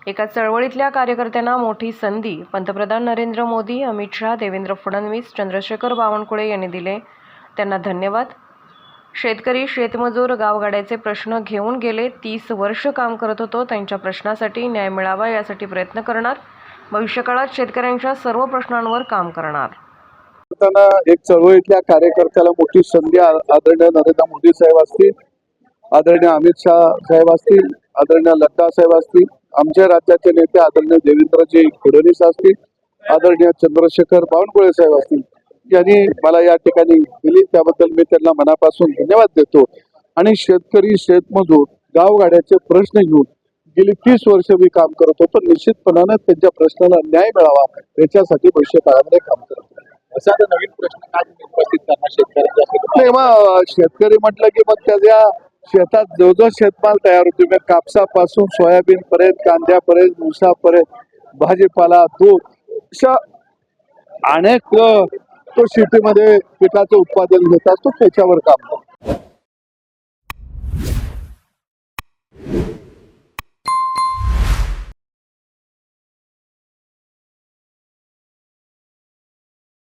एका चळवळीतल्या कार्यकर्त्यांना मोठी संधी पंतप्रधान नरेंद्र मोदी, अमित शहा, देवेंद्र फडणवीस, चंद्रशेखर बावनकुळे यांनी दिले. त्यांना धन्यवाद. शेतकरी, शेतमजूर, गावगाड्याचे प्रश्न घेऊन गेले 30 वर्ष काम करत होतो. त्यांच्या प्रश्नासाठी न्याय मिळावा यासाठी प्रयत्न करणार. भविष्यकाळात शेतकऱ्यांच्या सर्व प्रश्नांवर काम करणार. एक चळवळीतल्या कार्यकर्त्याला मोठी संधी आदरणीय नरेंद्र मोदी साहेब असतील, आदरणीय अमित शहा साहेब असतील, आदरणीय लड्डा साहेब असतील, आमच्या राज्याचे नेते आदरणीय देवेंद्रजी फडणवीस असतील, आदरणीय चंद्रशेखर बावनकुळे साहेब असतील, यांनी मला या ठिकाणी दिली. त्याबद्दल मी त्यांना मनापासून धन्यवाद देतो. आणि शेतकरी, शेतमजूर, गावगाड्याचे प्रश्न घेऊन गेली 30 वर्ष मी काम करत होतो. निश्चितपणाने त्यांच्या प्रश्नाला न्याय मिळावा याच्यासाठी भविष्य काळामध्ये काम करतो. असा नवीन प्रश्न काय उपस्थित करणार शेतकऱ्यांच्या? नाही, मग शेतकरी म्हटलं की मग त्याच्या शेतात जो जो शेतमाल तयार होतो, मग कापसापासून सोयाबीन पर्यंत, कांद्यापर्यंत, ऊसापर्यंत, भाजीपाला, दूध, अशा अनेक तो शेतीमध्ये पिकाचं उत्पादन घेत असतो, त्याच्यावर काम करतो.